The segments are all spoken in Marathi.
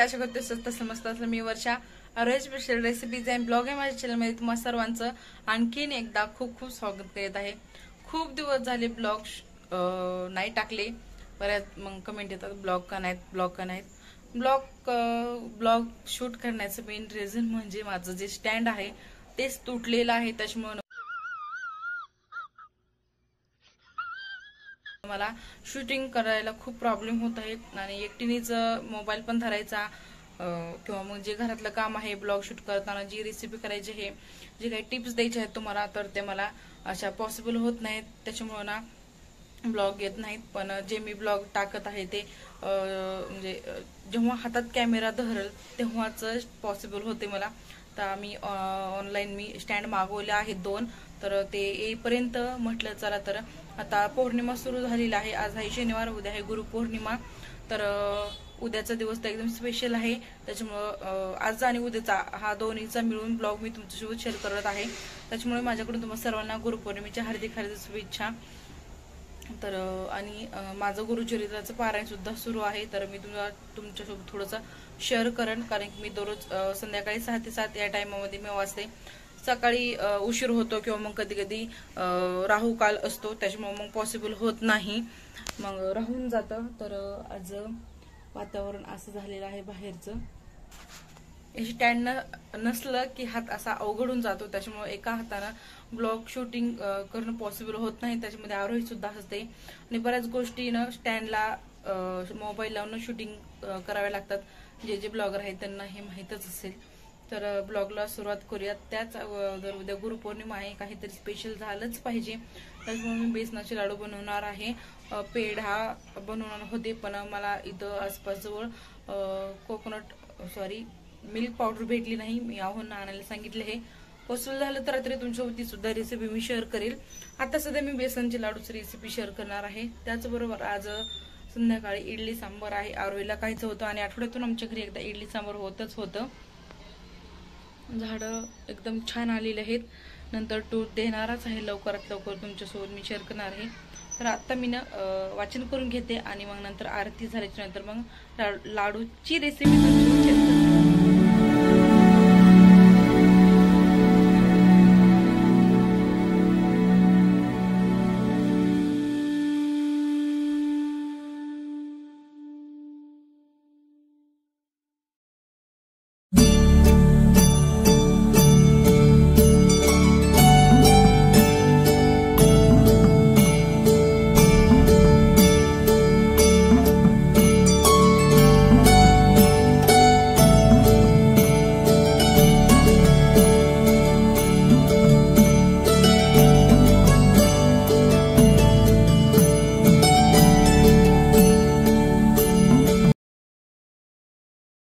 आशा करते स्वस्त समजत असलं. मी वर्षा रोज स्पेशल रेसिपीज अँड ब्लॉग आहे माझ्या चॅनलमध्ये तुम्हा सर्वांचं आणखीन एकदा खूप खूप स्वागत करत आहे. खूप दिवस झाले ब्लॉग नाही टाकले. बऱ्याच मग कमेंट येतात ब्लॉग का नाहीत. ब्लॉग शूट करण्याचं मेन रिझन म्हणजे माझं जे स्टँड आहे तेच तुटलेलं आहे. त्याच्यामुळे मला शूटिंग करायला खूप प्रॉब्लेम होत आहेत आणि एकटीनेच मोबाईल पण धरायचा किंवा मग जे घरातलं काम आहे ब्लॉग शूट करताना जी रेसिपी करायची आहे जे काही टिप्स द्यायचे आहेत तुम्हाला तर ते मला अशा पॉसिबल होत नाहीत. त्याच्यामुळे ना ब्लॉग येत नाहीत. पण जे मी ब्लॉग टाकत आहे ते म्हणजे जेव्हा हातात कॅमेरा धरल तेव्हाच पॉसिबल होते मला. तर मी ऑनलाईन स्टँड मागवले आहेत 2. तर ते येईपर्यंत म्हटलं चला तर आता पौर्णिमा सुरू झालेली आहे. आज आहे शनिवार, उद्या आहे गुरुपौर्णिमा. तर उद्याचा दिवस तर एकदम स्पेशल आहे. त्याच्यामुळं आज आणि उद्याचा हा दोन्हीचा मिळून ब्लॉग मी तुमच्यासोबत शेअर करत आहे. त्याच्यामुळे माझ्याकडून तुम्हा सर्वांना गुरुपौर्णिमेच्या हार्दिक शुभेच्छा. तर आणि माझं गुरुचरित्राचं पारायण सुद्धा सुरू आहे. तर मी तुमच्यासोबत थोडंसं शेअर करेन कारण की मी दररोज संध्याकाळी 6 ते 7 या टायमामध्ये मी वाचते. सकाळी उशीर होतो किंवा मग कधी कधी राहू काल असतो त्याच्यामुळे मग पॉसिबल होत नाही, मग राहून जातं. तर आज वातावरण असं झालेलं आहे बाहेरचं. स्टँड नसलं की हात असा अवघडून जातो. त्याच्यामुळे एका हातानं ब्लॉग शूटिंग करणं पॉसिबल होत नाही. त्याच्यामध्ये आरोही सुद्धा असते आणि बऱ्याच गोष्टी ना स्टँडला मोबाईल लावून शूटिंग कराव्या लागतात. जे जे ब्लॉगर आहेत त्यांना हे माहीतच असेल. तर ब्लॉगला सुरुवात करूयात. त्याच उद्या गुरुपौर्णिमा आहे, काहीतरी स्पेशल झालंच पाहिजे. त्याच्यामुळे मी बेसनाचे लाडू बनवणार आहे. पेढा बनवणार होते पण मला इथं आसपास जवळ मिल्क पावडर भेटली नाही. मी आव्हान आणायला सांगितले आहे. पॉसिबल झालं तर रात्री तुमच्यासोबत ती सुद्धा रेसिपी मी शेअर करेल. आता सध्या मी बेसनचे लाडूची रेसिपी शेअर करणार आहे. त्याचबरोबर आज संध्याकाळी इडली सांबर आहे. आरोहीला खायचं होतं आणि आठवड्यातून आमच्या घरी एकदा इडली सांबर होतच होतं. झाडं एकदम छान आलेले आहेत. नंतर टूर देणारच आहे लवकरात लवकर तुमच्यासोबत मी शेअर करणार आहे. तर आता मी वाचन करून घेते आणि मग नंतर आरती झाल्याच्या नंतर मग लाडूची रेसिपी तुमच्यासोबत शेअर करते.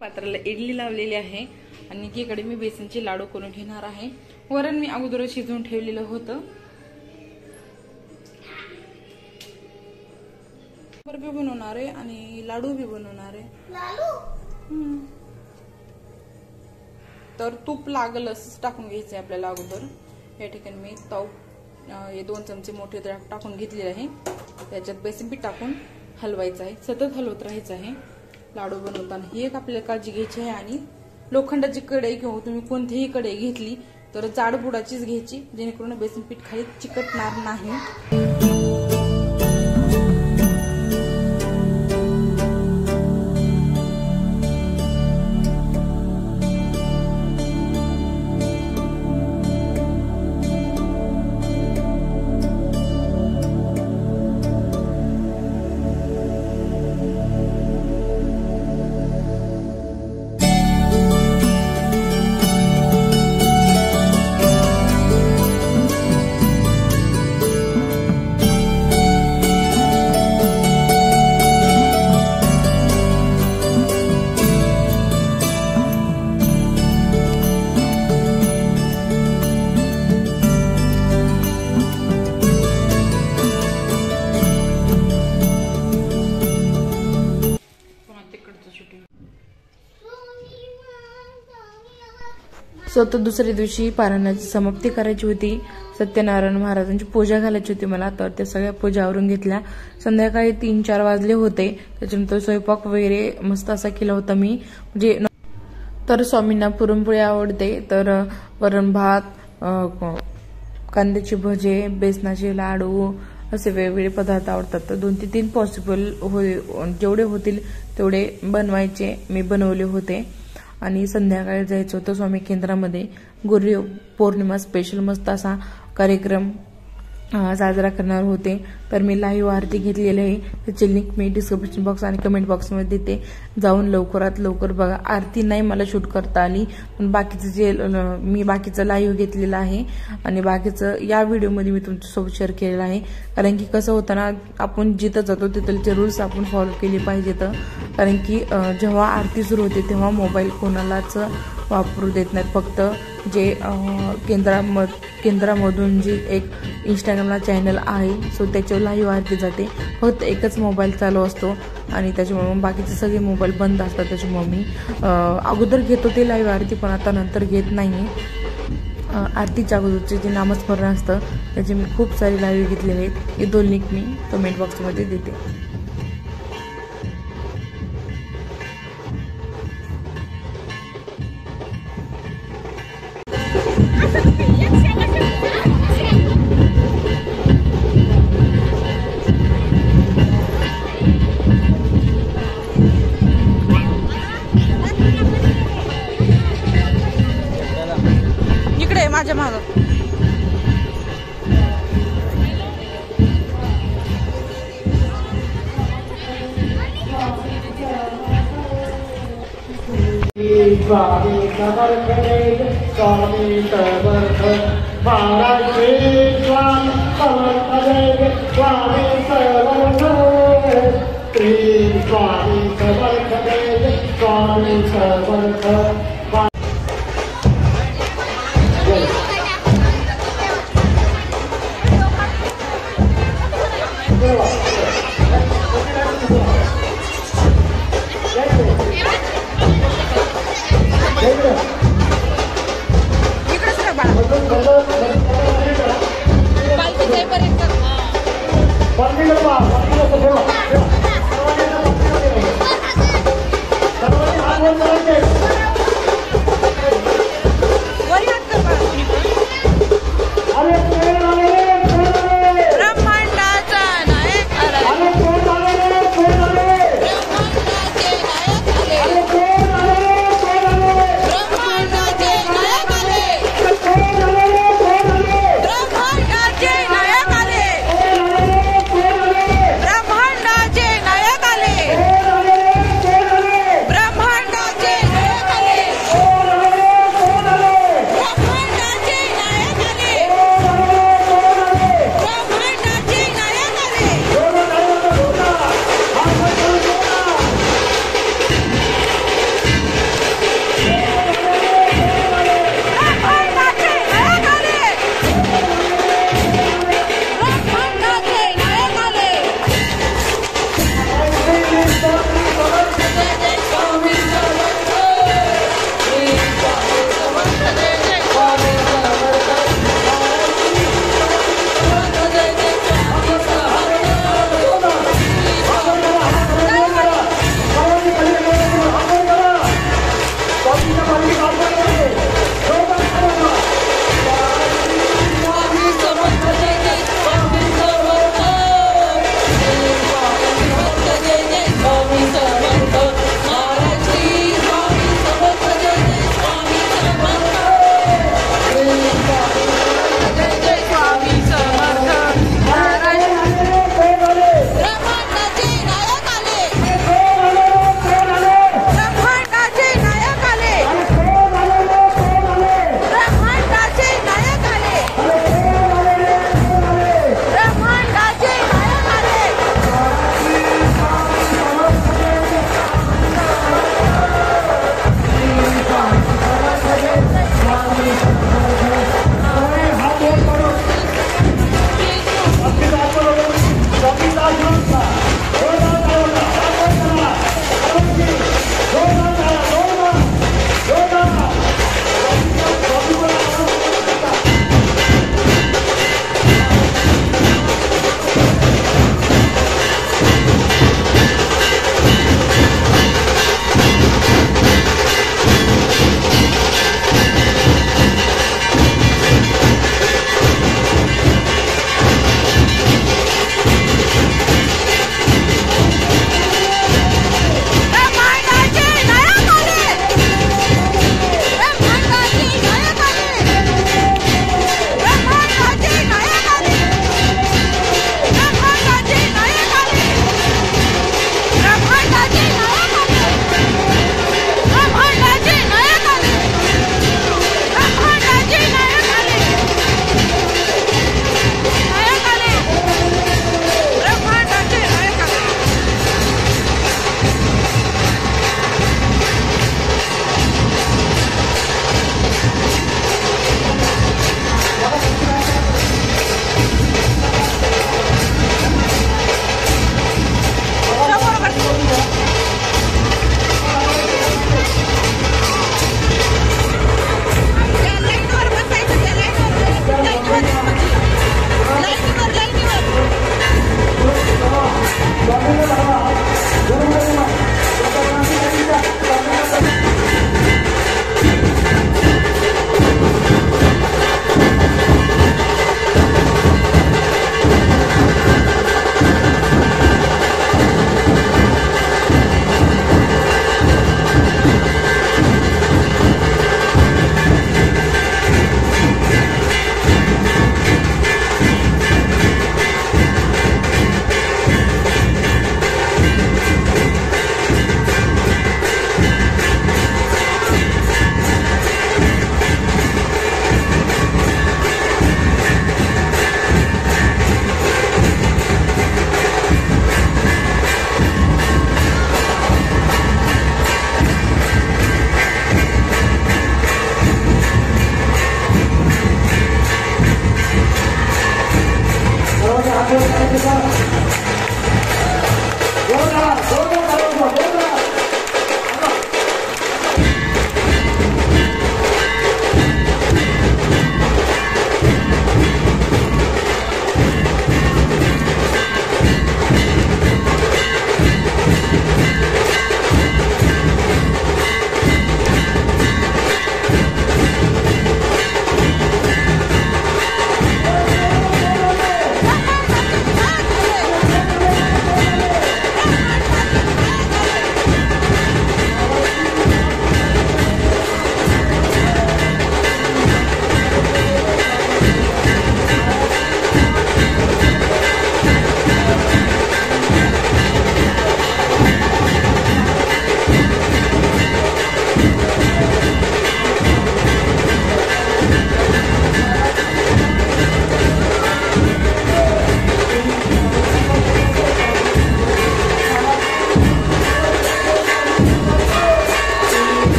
पात्राला इडली लावलेली आहे आणि एकीकडे मी बेसनचे लाडू करून घेणार आहे. वरण मी अगोदर शिजवून ठेवलेलं होतं. बी बनवणार आहे आणि लाडू बी बनवणार आहे. तर तूप लागल असंच टाकून घ्यायचंय आपल्याला अगोदर. या ठिकाणी मी हे 2 चमचे मोठे टाकून घेतलेले आहे. त्याच्यात बेसन पीठ टाकून हलवायचं आहे. सतत हलवत राहायचं आहे. लाडू बनवताना ही एक आपल्याला काळजी घ्यायची आहे. आणि लोखंडाची कढई किंवा तुम्ही कोणतीही कढई घेतली तर जाड बुडाचीच घ्यायची जेणेकरून बेसन पीठ खाली चिकटणार नाही. तर दुसऱ्या दिवशी पारायणाची समाप्ती करायची होती. सत्यनारायण महाराजांची पूजा घालायची होती मला, तर त्या सगळ्या पूजा आवरून घेतल्या. संध्याकाळी 3-4 वाजले होते. त्याच्यानंतर स्वयंपाक वगैरे मस्त असा केला होता मी. म्हणजे तर स्वामींना पुरणपोळी आवडते, तर वरण भात, कांद्याचे भजे, बेसनाचे लाडू असे वेगवेगळे पदार्थ आवडतात. तर 2 ते 3 पॉसिबल जेवढे होतील तेवढे बनवायचे मी बनवले होते. आणि संध्याकाळी जायचं होतं स्वामी केंद्रामध्ये. गुरु पौर्णिमा स्पेशल मस्त असा कार्यक्रम साजरा करणार होते. तर मी लाईव्ह आरती घेतलेली आहे, त्याची लिंक मी डिस्क्रिप्शन बॉक्स आणि कमेंट बॉक्समध्ये देते. जाऊन लवकरात लवकर बघा. आरती नाही मला शूट करता आली, पण बाकीचं जे मी बाकीचं लाईव्ह घेतलेलं आहे आणि बाकीचं या व्हिडिओमध्ये मी तुमच्यासोबत शेअर केलेलं आहे. कारण की कसं होतं ना, आपण जिथं जातो तिथलचे रूल्स आपण फॉलो केले पाहिजेत. कारण की जेव्हा आरती सुरू होते तेव्हा मोबाईल कोणालाच वापरू देत नाहीत. फक्त जे केंद्रामधून जे एक इंस्टाग्रामला चॅनल आहे, सो त्याच्यावर लाईव्ह आरती जाते. फक्त एकच मोबाईल चालू असतो आणि त्याच्यामुळे मग बाकीचे सगळे मोबाईल बंद असतात. त्याच्यामुळे मी अगोदर घेत होते लाईव्ह आरती, पण आता नंतर घेत नाही. आरतीच्या अगोदरचे जे नामस्मरण असतं त्याचे मी खूप सारे लाईव्ह घेतलेले आहेत. हे 2 लिंक मी कमेंट बॉक्समध्ये देते. इकडे माझ्या मागं स्वामी समर्थ स्वामी समर्थ महाराज स्वामी समर्थ स्वामी समर्थ श्री स्वामी समर्थ स्वामी समर्थ.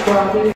स्वामी